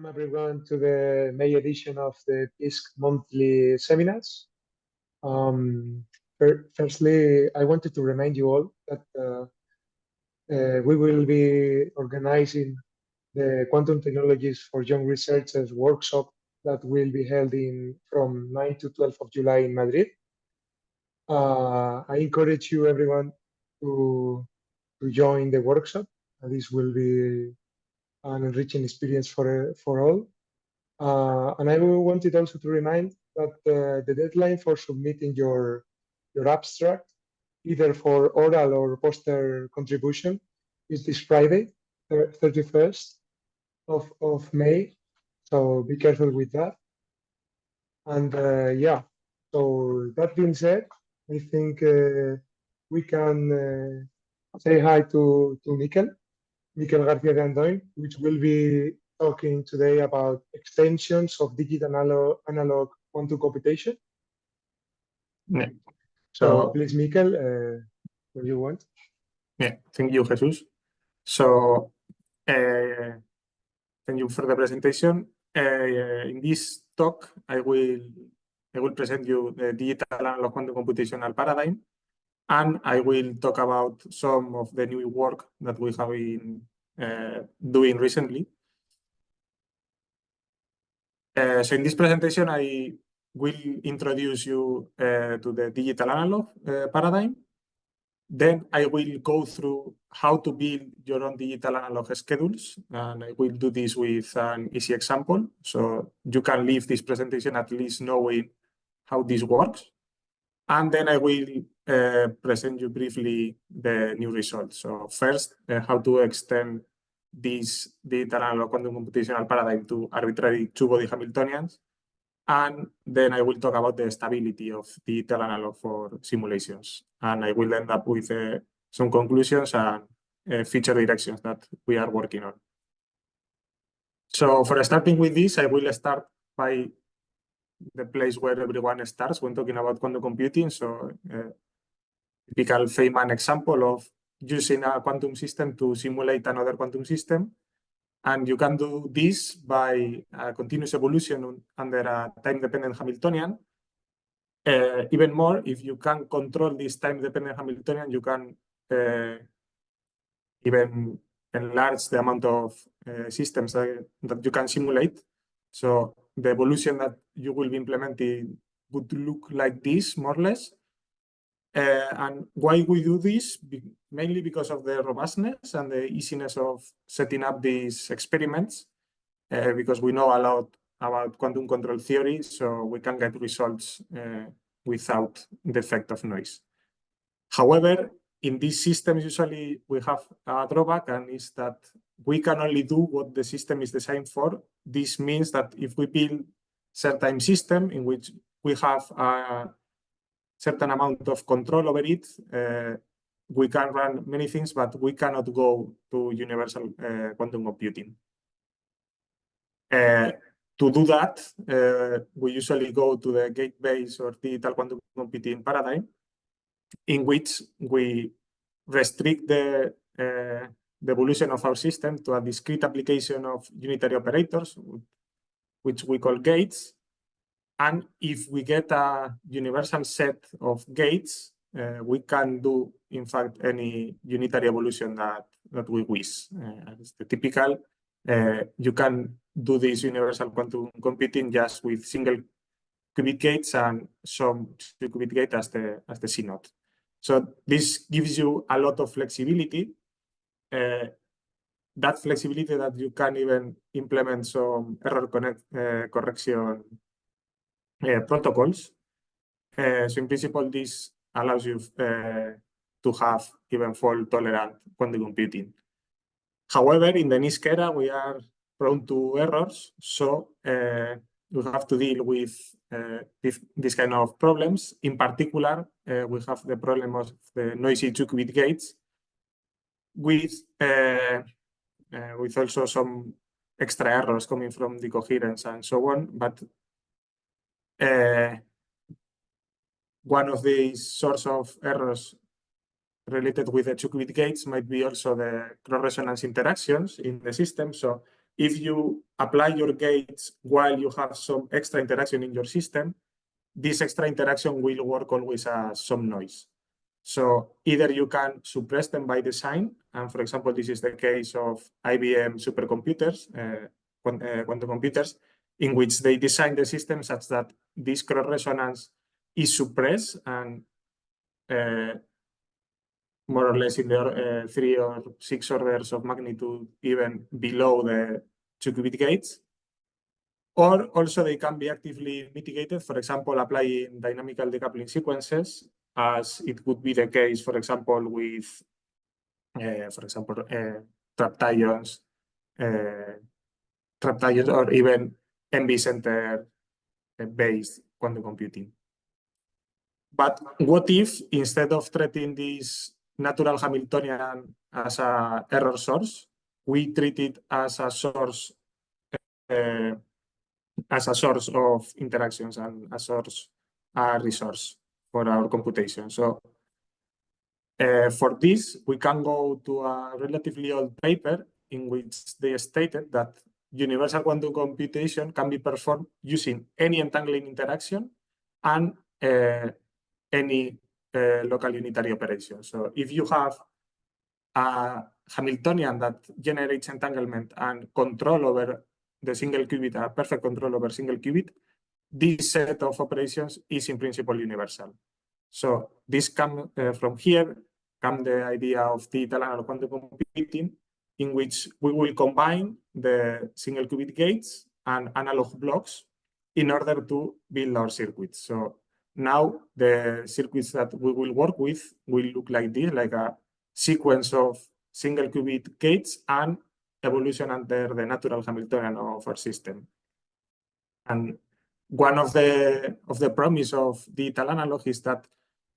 Welcome everyone to the May edition of the PISC monthly seminars. Firstly, I wanted to remind you all that we will be organizing the Quantum Technologies for Young Researchers workshop that will be held from 9 to 12 of July in Madrid. I encourage you everyone to join the workshop. This will be an enriching experience for all. And I wanted also to remind that the deadline for submitting your abstract, either for oral or poster contribution, is this Friday, 31st of May. So be careful with that. And yeah, so that being said, I think we can say hi to Miquel García de Andoin, which will be talking today about extensions of digital analog quantum computation. Yeah. So please, Miquel, what you want. Yeah, thank you, Jesus. So thank you for the presentation. In this talk, I will present you the digital analog quantum computational paradigm, and I will talk about some of the new work that we have been doing recently. So in this presentation, I will introduce you to the digital analog paradigm. Then I will go through how to build your own digital analog schedules, and I will do this with an easy example, so you can leave this presentation at least knowing how this works. And then I will present you briefly the new results. So first, how to extend this digital analog quantum computational paradigm to arbitrary two-body Hamiltonians. And then I will talk about the stability of digital analog for simulations. And I will end up with some conclusions and future directions that we are working on. So for starting with this, I will start by the place where everyone starts when talking about quantum computing. So typical Feynman example of using a quantum system to simulate another quantum system. And you can do this by a continuous evolution under a time-dependent Hamiltonian. Even more, if you can control this time-dependent Hamiltonian, you can even enlarge the amount of systems that you can simulate. So the evolution that you will be implementing would look like this, more or less. And why we do this? Mainly because of the robustness and the easiness of setting up these experiments, because we know a lot about quantum control theory, so we can get results without the effect of noise. However, in these systems, usually we have a drawback, and is that we can only do what the system is designed for. This means that if we build certain system in which we have a certain amount of control over it, we can run many things, but we cannot go to universal quantum computing. To do that, we usually go to the gate-based or digital quantum computing paradigm, in which we restrict the evolution of our system to a discrete application of unitary operators, which we call gates. And if we get a universal set of gates, we can do, in fact, any unitary evolution that we wish. It's the typical, you can do this universal quantum computing just with single qubit gates and some two-qubit gate as the CNOT. So this gives you a lot of flexibility. That flexibility that you can even implement some error correction protocols. So in principle, this allows you to have even fault-tolerant quantum computing. However, in the NISQ era, we are prone to errors, so we have to deal with this kind of problems. In particular, we have the problem of the noisy two-qubit gates with also some extra errors coming from decoherence and so on. But one of these source of errors related with the two-qubit gates might be also the cross-resonance interactions in the system. So if you apply your gates while you have some extra interaction in your system, this extra interaction will work always as some noise. So either you can suppress them by design, and for example, this is the case of IBM supercomputers, quantum computers, in which they design the system such that this cross resonance is suppressed and more or less in the 3 or 6 orders of magnitude, even below the 2-qubit gates. Or also they can be actively mitigated, for example, applying dynamical decoupling sequences, as it would be the case, for example, with, trapped ions, or even NV center based quantum computing. But what if, instead of treating this natural Hamiltonian as an error source, we treat it as a source of interactions and a resource for our computation? So for this, we can go to a relatively old paper in which they stated that universal quantum computation can be performed using any entangling interaction and any local unitary operation. So if you have a Hamiltonian that generates entanglement and control over the single qubit, a perfect control over single qubit, this set of operations is in principle universal. So this comes from here, comes the idea of digital analog quantum computing, in which we will combine the single qubit gates and analog blocks in order to build our circuits. So now the circuits that we will work with will look like this, like a sequence of single qubit gates and evolution under the natural Hamiltonian of our system. And one of the promise of digital analog is that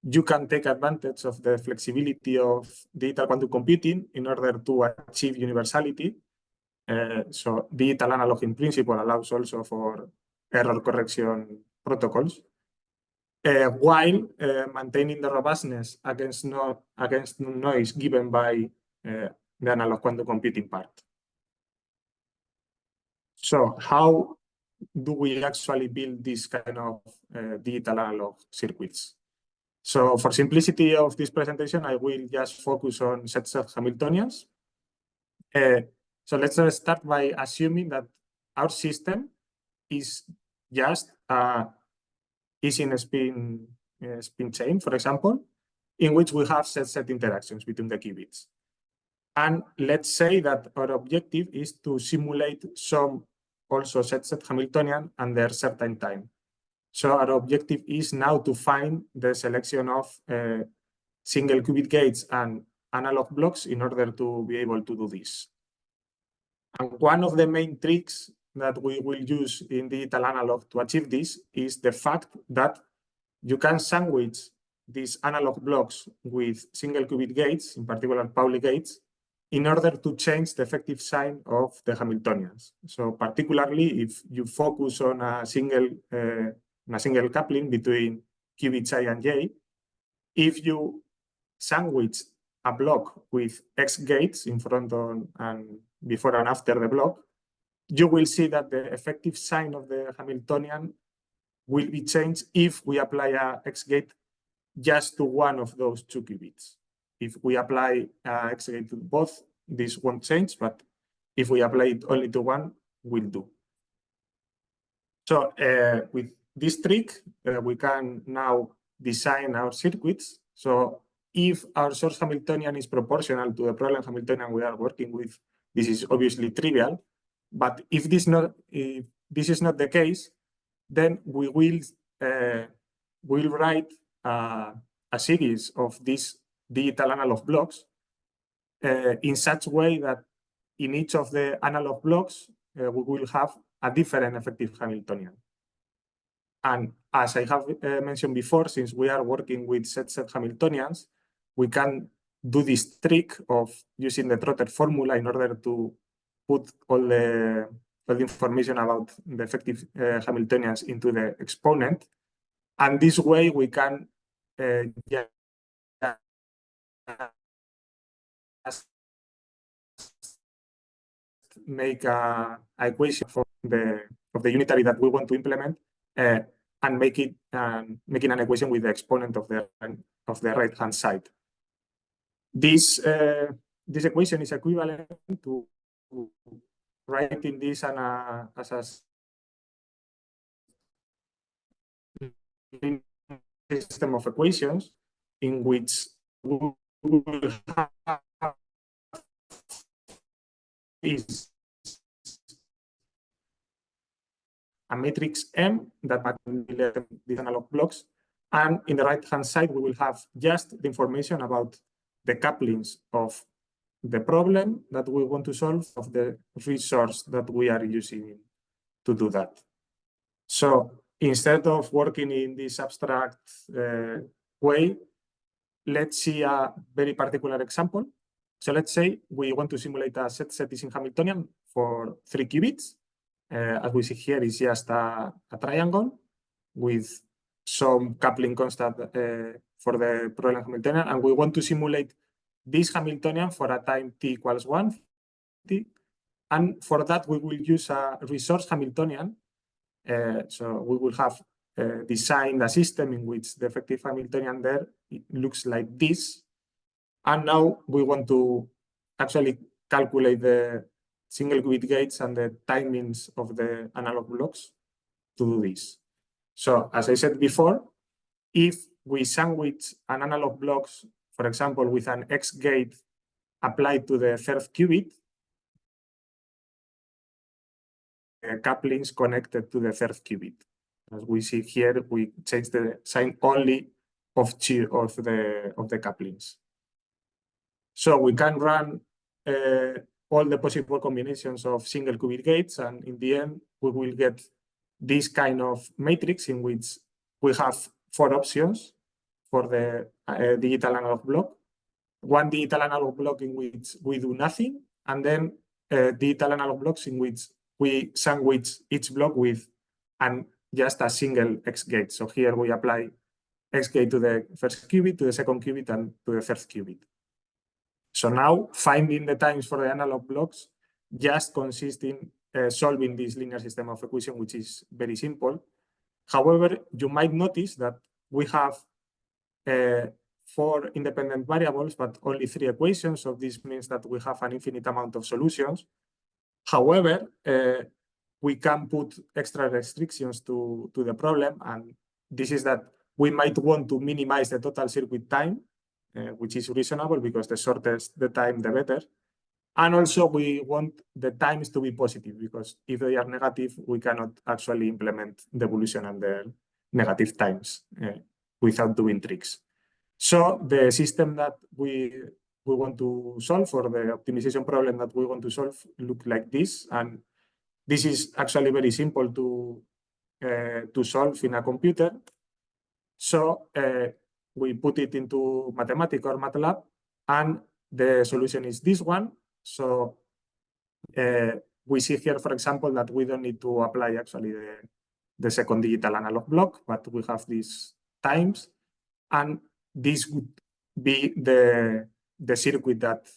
you can take advantage of the flexibility of digital quantum computing in order to achieve universality. So digital analog in principle allows also for error correction protocols, while maintaining the robustness against noise given by the analog quantum computing part. So how do we actually build this kind of digital analog circuits? So for simplicity of this presentation, I will just focus on sets of Hamiltonians. So let's start by assuming that our system is just Ising spin chain, for example, in which we have set interactions between the qubits. And let's say that our objective is to simulate some also set Hamiltonian under certain time. So our objective is now to find the selection of single qubit gates and analog blocks in order to be able to do this. And one of the main tricks that we will use in digital analog to achieve this is the fact that you can sandwich these analog blocks with single qubit gates, in particular Pauli gates, in order to change the effective sign of the Hamiltonians. So particularly if you focus on a single coupling between qubits I and j, if you sandwich a block with X gates in front of and before and after the block, you will see that the effective sign of the Hamiltonian will be changed if we apply a X gate just to one of those 2 qubits. If we apply X gate to both, this won't change, but if we apply it only to one, will do. So with this trick, we can now design our circuits. So if our source Hamiltonian is proportional to the problem Hamiltonian we are working with, this is obviously trivial. But if this is not the case, then we will write a series of these digital analog blocks in such a way that in each of the analog blocks, we will have a different effective Hamiltonian. And as I have mentioned before, since we are working with set Hamiltonians, we can do this trick of using the Trotter formula in order to put all the information about the effective Hamiltonians into the exponent. And this way we can just make a equation for of the unitary that we want to implement and make it making an equation with the exponent of the right hand side. This equation is equivalent to writing this as a system of equations in which we will have is a matrix M that manipulates these analog blocks, and in the right hand side we will have just the information about the couplings of the problem that we want to solve, of the resource that we are using to do that. So instead of working in this abstract way, let's see a very particular example. So let's say we want to simulate a set is in Hamiltonian for 3 qubits. As we see here, it's just a triangle with some coupling constant for the problem Hamiltonian, and we want to simulate this Hamiltonian for a time t equals 1, and for that we will use a resource Hamiltonian. So we will have designed a system in which the effective Hamiltonian there looks like this. And now we want to actually calculate the single qubit gates and the timings of the analog blocks to do this. So as I said before, if we sandwich an analog blocks, for example, with an X gate applied to the third qubit, couplings connected to the third qubit. As we see here, we change the sign only of the couplings. So we can run all the possible combinations of single qubit gates, and in the end, we will get this kind of matrix in which we have 4 options for the digital analog block. 1 digital analog block in which we do nothing, and then digital analog blocks in which we sandwich each block with just a single X gate. So here we apply X gate to the first qubit, to the second qubit, and to the third qubit. So now finding the times for the analog blocks just consists in solving this linear system of equation, which is very simple. However, you might notice that we have 4 independent variables, but only 3 equations. So this means that we have an infinite amount of solutions. However, we can put extra restrictions to the problem, and this is that we might want to minimize the total circuit time, which is reasonable because the shorter the time, the better. And also we want the times to be positive, because if they are negative, we cannot actually implement the evolution under negative times without doing tricks. So the system that we want to solve, for the optimization problem that we want to solve, look like this. And this is actually very simple to solve in a computer. So we put it into Mathematica or MATLAB, and the solution is this one. So we see here, for example, that we don't need to apply actually the second digital analog block, but we have these times, and this would be the circuit that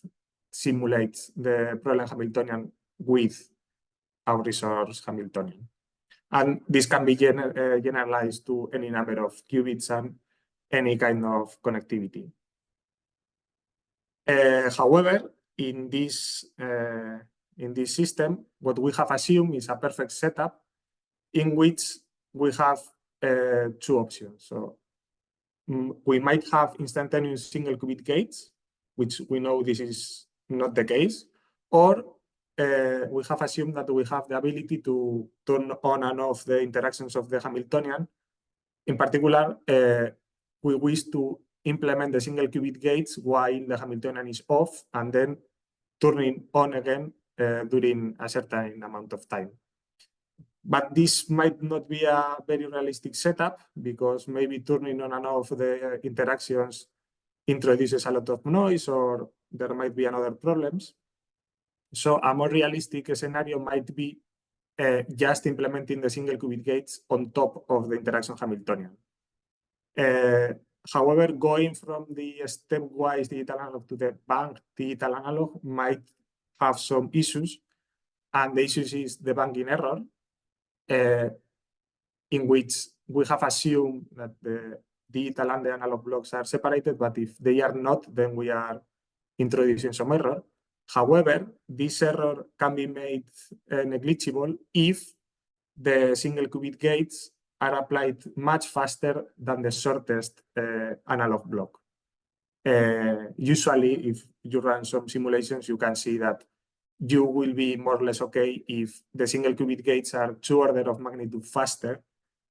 simulates the problem Hamiltonian with our resource Hamiltonian. And this can be generalized to any number of qubits and any kind of connectivity. However, in this system, what we have assumed is a perfect setup in which we have 2 options. So we might have instantaneous single qubit gates, which we know this is not the case, or we have assumed that we have the ability to turn on and off the interactions of the Hamiltonian. In particular, we wish to implement the single qubit gates while the Hamiltonian is off, and then turning on again during a certain amount of time. But this might not be a very realistic setup, because maybe turning on and off the interactions introduces a lot of noise, or there might be another problems. So a more realistic scenario might be just implementing the single qubit gates on top of the interaction Hamiltonian. However, going from the stepwise digital analog to the bank digital analog might have some issues, and the issue is the banking error, in which we have assumed that the digital and the analog blocks are separated, but if they are not, then we are introducing some error. However, this error can be made negligible if the single qubit gates are applied much faster than the shortest analog block. Usually, if you run some simulations, you can see that you will be more or less okay if the single qubit gates are 2 orders of magnitude faster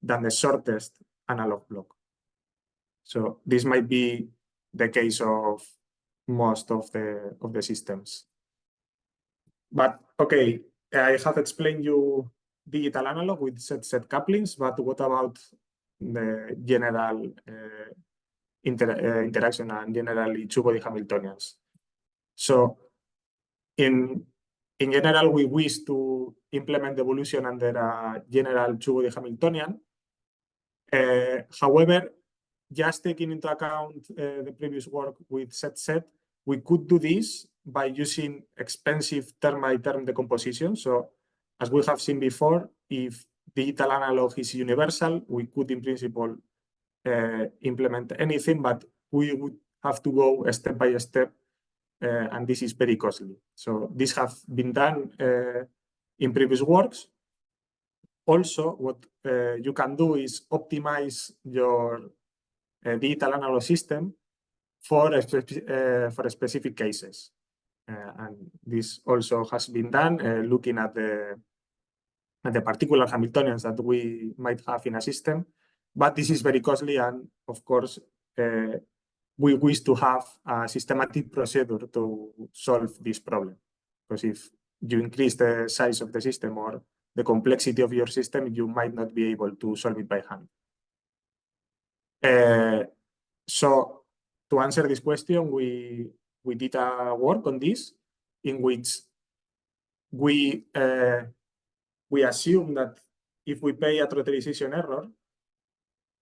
than the shortest analog block. So this might be the case of most of the systems. But okay, I have explained you digital analog with set couplings, but what about the general interaction and generally two-body Hamiltonians? So in general, we wish to implement evolution under a general two-body Hamiltonian. However, just taking into account the previous work with set, we could do this by using expensive term-by-term decomposition. So as we have seen before, if digital analog is universal, we could in principle implement anything, but we would have to go step by step, and this is very costly. So this has been done in previous works. Also, what you can do is optimize your digital analog system for specific cases. And this also has been done looking at the particular Hamiltonians that we might have in a system. But this is very costly, and of course, we wish to have a systematic procedure to solve this problem. Because if you increase the size of the system or the complexity of your system, you might not be able to solve it by hand. So to answer this question, we did a work on this in which we assume that if we pay a totalization error,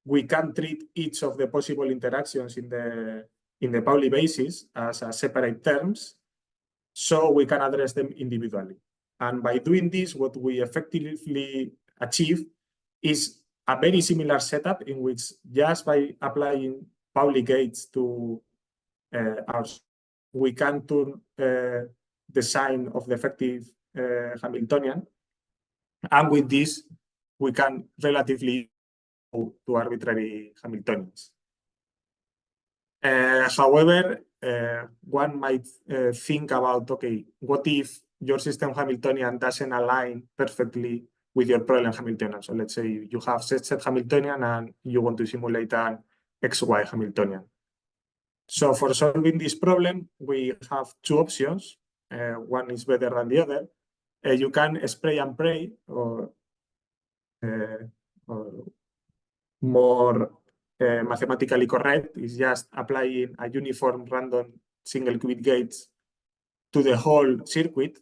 we can treat each of the possible interactions in the Pauli basis as separate terms, so we can address them individually. And by doing this, what we effectively achieve is a very similar setup in which just by applying Pauli gates to ours, we can turn the sign of the effective Hamiltonian. And with this, we can relatively go to arbitrary Hamiltonians. However, one might think about, okay, what if your system Hamiltonian doesn't align perfectly with your problem Hamiltonian? So let's say you have set Hamiltonian and you want to simulate an XY Hamiltonian. So for solving this problem, we have two options. One is better than the other. You can spray and pray, or more mathematically correct is just applying a uniform random single qubit gates to the whole circuit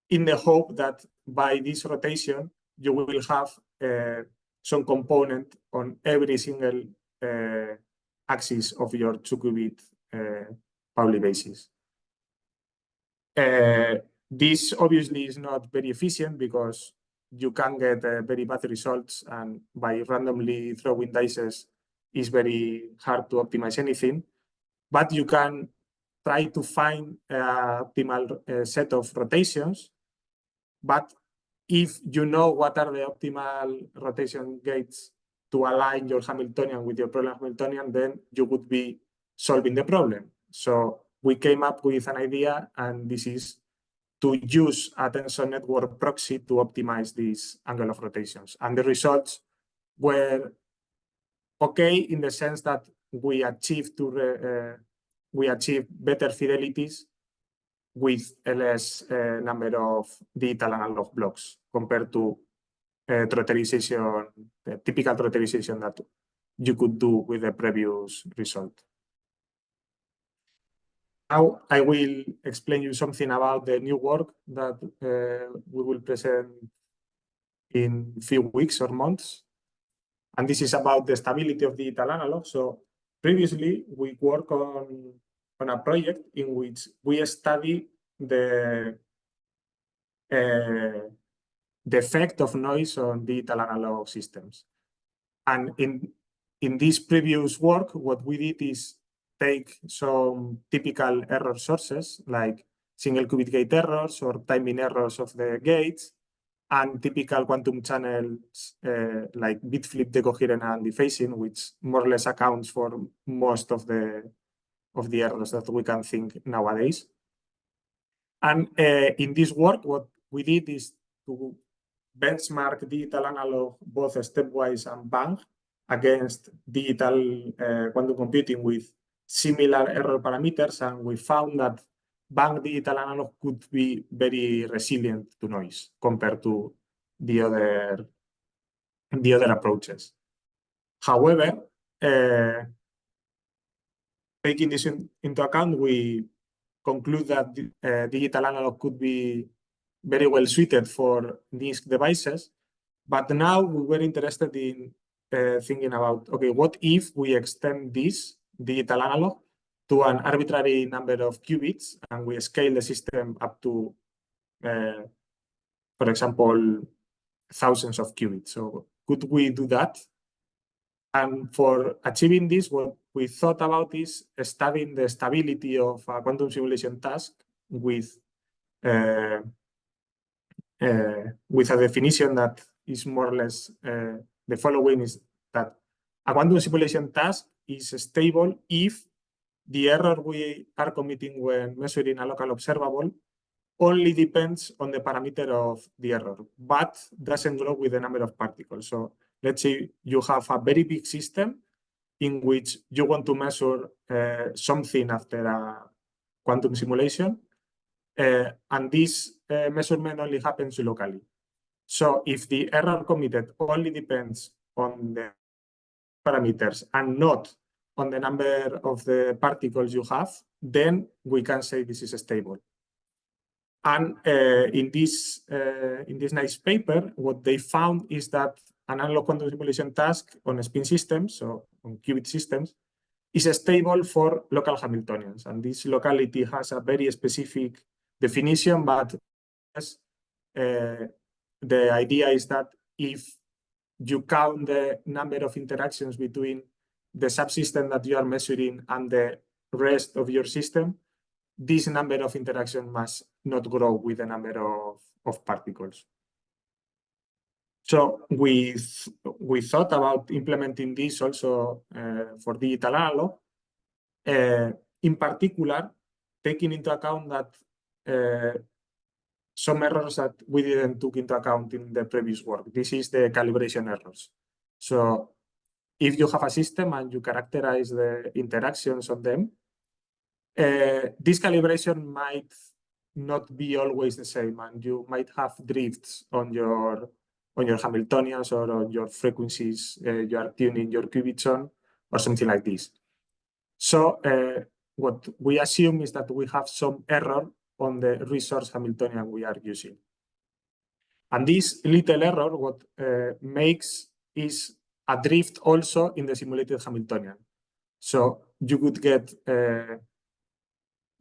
in the hope that by this rotation, you will have some component on every single axis of your 2-qubit Pauli basis. This obviously is not very efficient because you can get very bad results, and by randomly throwing dices is very hard to optimize anything. But you can try to find an optimal set of rotations. But if you know what are the optimal rotation gates to align your Hamiltonian with your problem Hamiltonian, then you would be solving the problem. So we came up with an idea, and this is to use a tensor network proxy to optimize this angle of rotations. And the results were okay in the sense that we achieved better fidelities with a less number of digital analog blocks compared to totalization, the typical totalization that you could do with the previous result. Now I will explain you something about the new work that we will present in a few weeks or months. And this is about the stability of digital analog. So previously, we worked on a project in which we study the the effect of noise on digital analog systems. And in this previous work, what we did is take some typical error sources like single qubit gate errors or timing errors of the gates, and typical quantum channels like bit flip decoherent and dephasing, which more or less accounts for most of the errors that we can think nowadays. And in this work, what we did is to benchmark digital analog, both stepwise and bang, against digital quantum computing with similar error parameters, and we found that bang digital analog could be very resilient to noise compared to the other approaches. However, taking this into account, we conclude that digital analog could be very well suited for NISQ devices. But now we were interested in thinking about, okay, what if we extend this digital analog to an arbitrary number of qubits and we scale the system up to, for example, thousands of qubits? So could we do that? And for achieving this, what we thought about is studying the stability of a quantum simulation task with a definition that is more or less the following: is that a quantum simulation task is stable if the error we are committing when measuring a local observable only depends on the parameter of the error, but doesn't grow with the number of particles. So let's say you have a very big system in which you want to measure something after a quantum simulation, and this measurement only happens locally. So if the error committed only depends on the parameters and not on the number of the particles you have, then we can say this is stable. And in this nice paper, what they found is that an analog quantum simulation task on spin systems, so on qubit systems, is stable for local Hamiltonians. And this locality has a very specific definition, but the idea is that if you count the number of interactions between the subsystem that you are measuring and the rest of your system, this number of interactions must not grow with the number of particles. So we thought about implementing this also for digital analog, in particular, taking into account that some errors that we didn't take into account in the previous work. This is the calibration errors. So if you have a system and you characterize the interactions of them, this calibration might not be always the same, and you might have drifts on your Hamiltonians or on your frequencies you are tuning your qubits on, or something like this. So what we assume is that we have some error on the resource Hamiltonian we are using. And this little error, what makes is a drift also in the simulated Hamiltonian. So you would get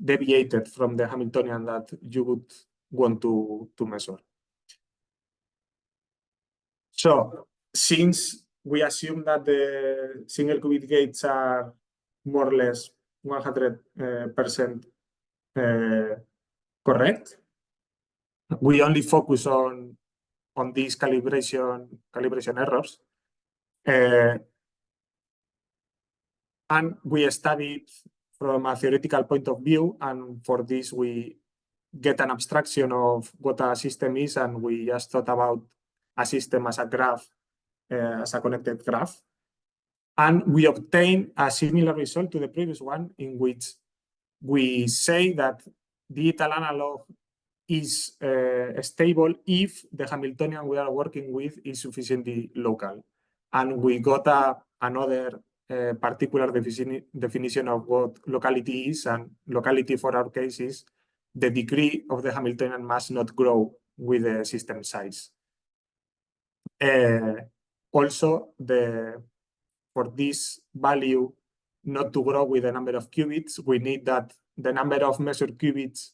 deviated from the Hamiltonian that you would want to measure. So since we assume that the single qubit gates are more or less 100% correct, we only focus on these calibration errors. And we studied from a theoretical point of view, and for this we get an abstraction of what a system is, and we just thought about a system as a graph, as a connected graph. And we obtain a similar result to the previous one, in which we say that digital analog is stable if the Hamiltonian we are working with is sufficiently local. And we got another particular definition of what locality is, and locality for our case is the degree of the Hamiltonian must not grow with the system size. Also, for this value not to grow with the number of qubits, we need that the number of measured qubits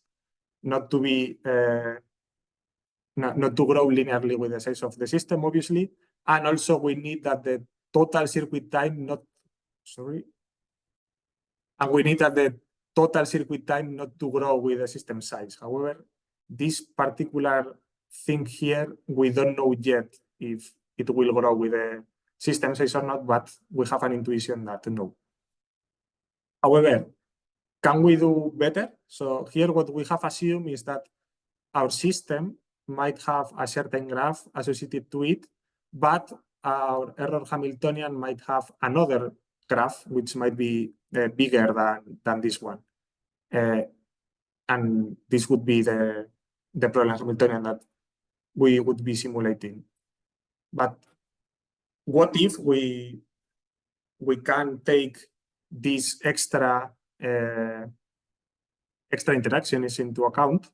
not to be not to grow linearly with the size of the system, obviously. And also we need that the total circuit time and we need that the total circuit time not to grow with the system size. However, this particular thing here, we don't know yet if it will grow with the system size or not, but we have an intuition that no. However, can we do better? So here what we have assumed is that our system might have a certain graph associated to it, but our error Hamiltonian might have another graph which might be bigger than this one. And this would be the problem Hamiltonian that we would be simulating. But what if we can take these extra interactions into account,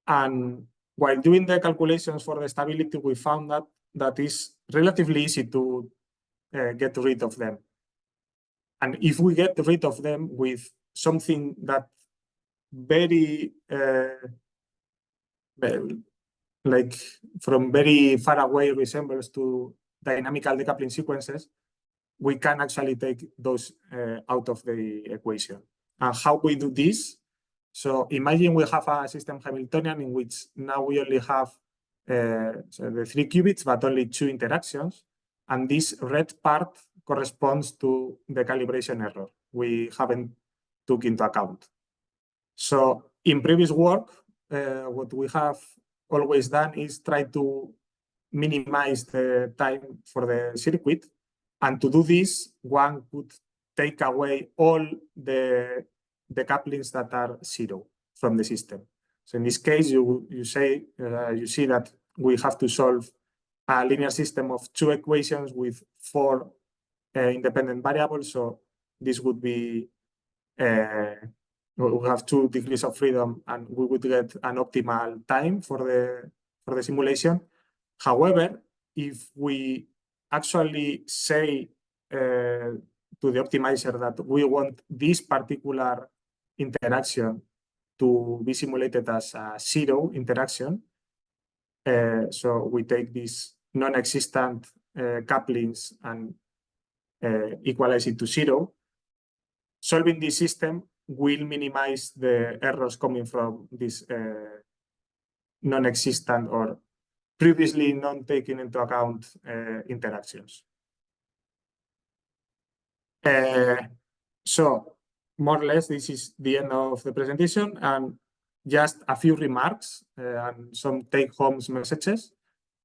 and while doing the calculations for the stability, we found that is relatively easy to get rid of them. And if we get rid of them with something that very like from very far away resembles to dynamical decoupling sequences, we can actually take those out of the equation. And how we do this? So imagine we have a system Hamiltonian in which now we only have so the 3 qubits, but only 2 interactions. And this red part corresponds to the calibration error we haven't took into account. So in previous work, what we have always done is try to minimize the time for the circuit. And to do this, one could take away all the couplings that are 0 from the system. So in this case, you see that we have to solve a linear system of 2 equations with 4 independent variables. So this would be we have 2 degrees of freedom, and we would get an optimal time for the simulation. However, if we actually say to the optimizer that we want this particular interaction to be simulated as a 0 interaction, so we take these non-existent couplings and equalize it to 0, solving this system will minimize the errors coming from this non-existent or previously non-taken into account interactions. So more or less, this is the end of the presentation, and just a few remarks and some take-home messages.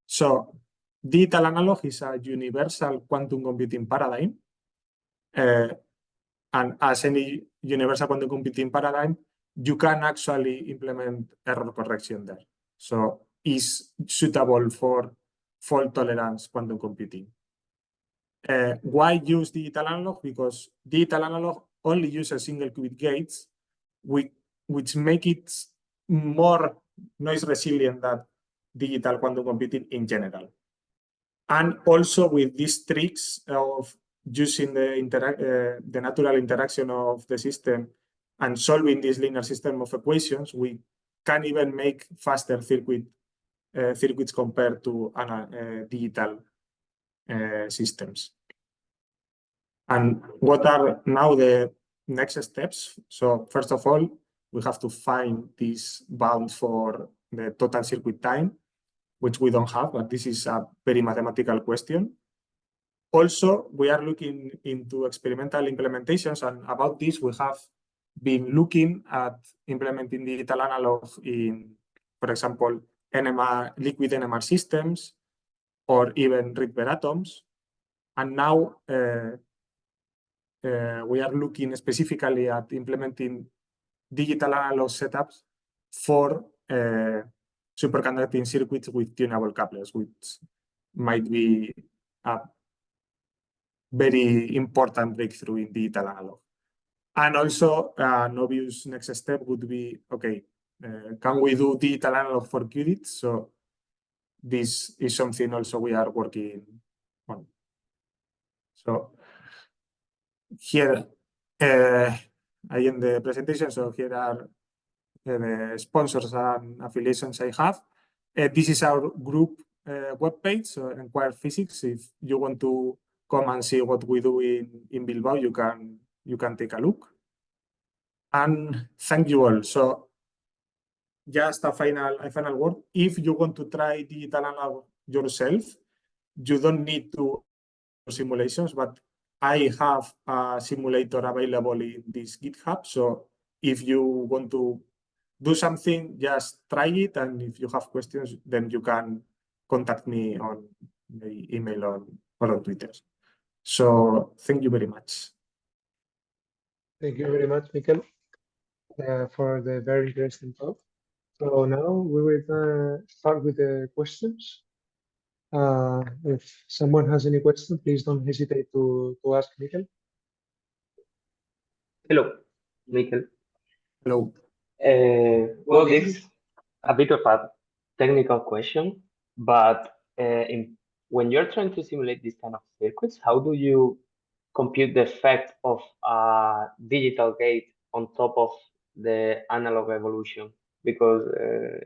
So digital analog is a universal quantum computing paradigm. And as any universal quantum computing paradigm, you can actually implement error correction there. So it's suitable for fault tolerance quantum computing. Why use digital analog? Because digital analog only uses single qubit gates, which make it more noise resilient than digital quantum computing in general. And also with these tricks of using the natural interaction of the system and solving this linear system of equations, we can even make faster circuits compared to digital systems. And what are now the next steps? So first of all, we have to find these bounds for the total circuit time, which we don't have, but this is a very mathematical question. Also, we are looking into experimental implementations, and about this, we have been looking at implementing digital analog in, for example, liquid NMR systems, or even Rydberg atoms. And now we are looking specifically at implementing digital analog setups for superconducting circuits with tunable couplers, which might be a very important breakthrough in digital analog. And also, an obvious next step would be, okay, can we do digital analog for qubits? So this is something also we are working on. So here, I end the presentation. So here are the sponsors and affiliations I have. This is our group webpage, so Enquire Physics. If you want to come and see what we do in Bilbao, you can take a look. And thank you all. So just a final word. If you want to try Digital Analog yourself, you don't need to do simulations, but I have a simulator available in this GitHub. So if you want to do something, just try it. And if you have questions, then you can contact me on the email or on Twitter. So thank you very much. Thank you very much, Mikel, for the very interesting talk. So now we will start with the questions. If someone has any question, please don't hesitate to ask Mikel. Hello, Mikel. Hello. Well, this is a bit of a technical question, but when you're trying to simulate this kind of circuits, how do you compute the effect of a digital gate on top of the analog evolution? Because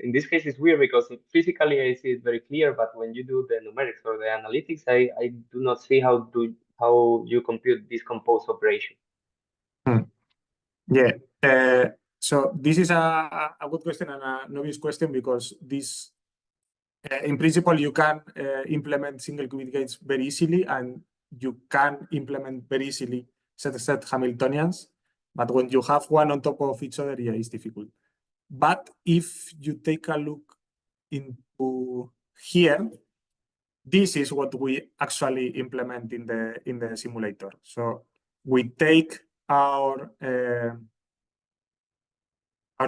in this case, it's weird because physically I see it very clear, but when you do the numerics or the analytics, I do not see how you compute this composed operation. Yeah. So this is a good question and an obvious question because this, in principle, you can implement single qubit gates very easily, and you can implement very easily set Hamiltonians. But when you have one on top of each other, yeah, it's difficult. But if you take a look into here, this is what we actually implement in the simulator. So we take our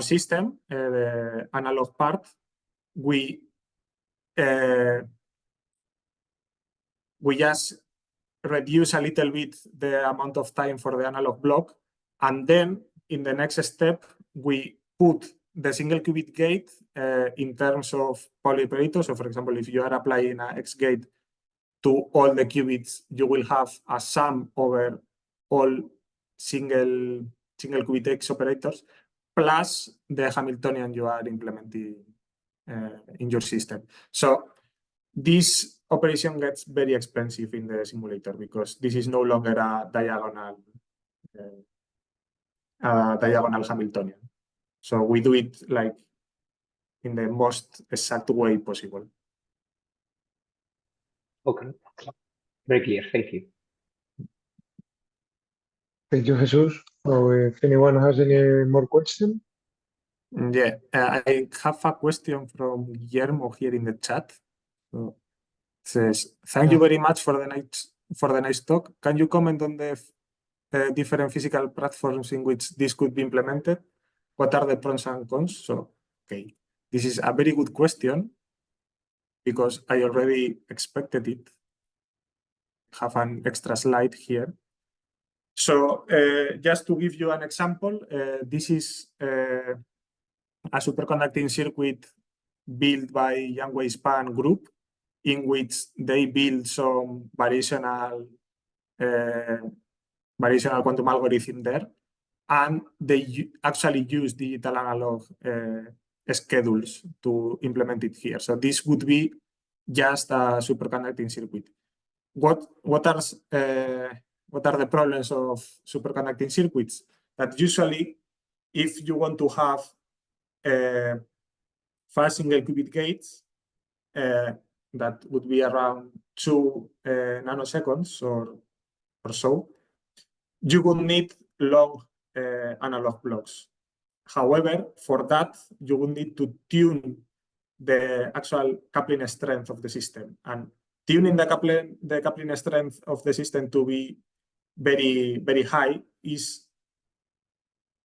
system, the analog part, we just reduce a little bit the amount of time for the analog block, and then in the next step we put the single qubit gate in terms of Pauli operator. So for example, if you are applying an X gate to all the qubits, you will have a sum over all single qubit X operators plus the Hamiltonian you are implementing in your system. So this operation gets very expensive in the simulator because this is no longer a diagonal Hamiltonian. So we do it like in the most exact way possible. Okay, very clear. Thank you. Thank you, Jesus. So if anyone has any more questions. Yeah, I have a question from Guillermo here in the chat. So it says, thank you very much for the nice talk. Can you comment on the different physical platforms in which this could be implemented? What are the pros and cons? So, okay, this is a very good question because I already expected it. Have an extra slide here. So just to give you an example, this is a superconducting circuit built by Yang-Wei Span group, in which they build some variational quantum algorithm there, and they actually use digital analog schedules to implement it here. So this would be just a superconducting circuit. What are the problems of superconducting circuits? That usually, if you want to have fast single qubit gates, that would be around 2 nanoseconds or so, you would need long analog blocks. However, for that, you would need to tune the actual coupling strength of the system. And tuning the coupling strength of the system to be very, very high is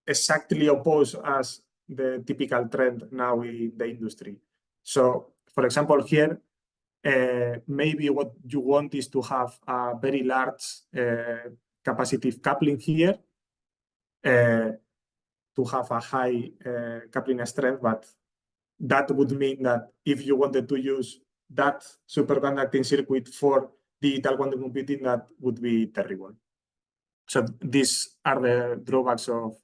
exactly opposed as the typical trend now in the industry. So, for example, here, maybe what you want is to have a very large capacitive coupling here to have a high coupling strength, but that would mean that if you wanted to use that superconducting circuit for digital quantum computing, that would be terrible. So these are the drawbacks of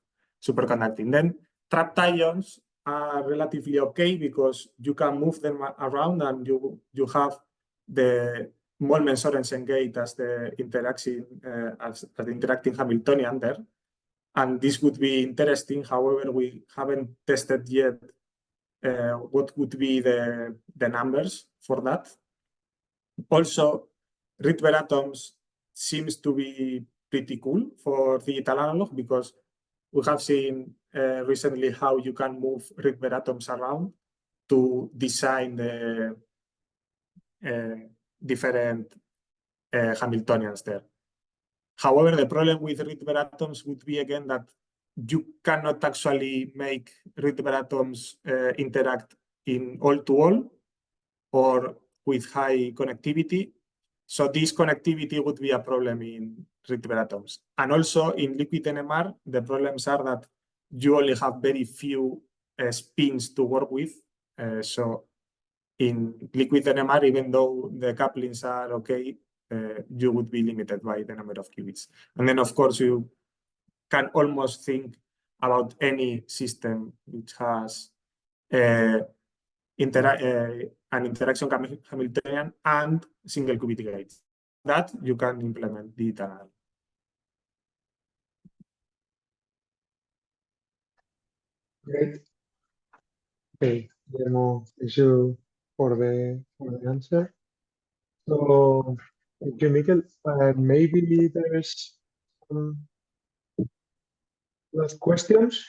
superconducting. Then trapped ions are relatively okay because you can move them around and you have the Mollmann-Sorensen gate as the interacting Hamiltonian there. And this would be interesting. However, we haven't tested yet what would be the numbers for that. Also, Rydberg atoms seems to be pretty cool for digital analog because we have seen recently how you can move Rydberg atoms around to design the different Hamiltonians there. However, the problem with Rydberg atoms would be again that you cannot actually make Rydberg atoms interact in all-to-all or with high connectivity. So this connectivity would be a problem in Rydberg atoms. And also in liquid NMR, the problems are that you only have very few spins to work with. So in liquid NMR, even though the couplings are okay, you would be limited by the number of qubits. And then, of course, you can almost think about any system which has an interaction Hamiltonian and single qubit gates. That you can implement digital analog. Great. Okay, Guillermo, thank you for the answer. So, thank you, Mikel. Maybe there's some last questions.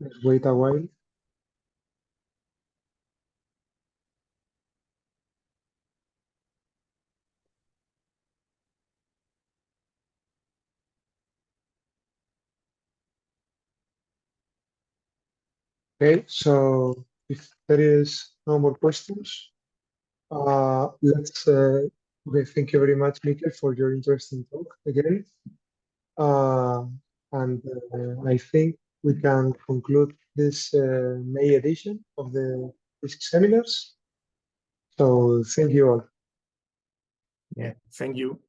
Let's wait a while. Okay, so if there is no more questions, let's okay, thank you very much, Mikel, for your interesting talk again. And I think we can conclude this May edition of the DISC seminars. So thank you all. Yeah, thank you.